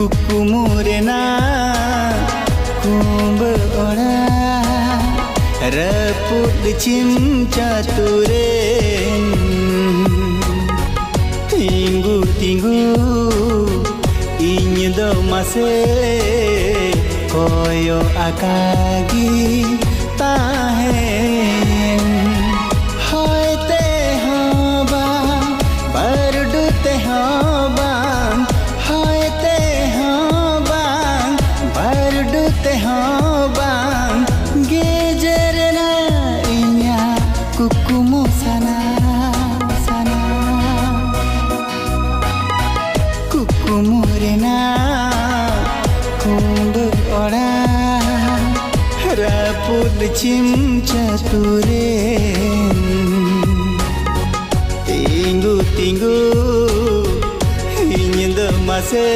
कुकुमुरेना कुंभ ओड़ा रपुत चिमचा Tourane tinggu tinggu inya do mase koyo akagi tahen hoy te hoba bardu te hoba hoy te hoba bardu te hoba gejerna inya kukumu sana कुकुमुरेना कुंभ ओड़ा रपुत चिमचा Tourane tinggu tinggu inya do mase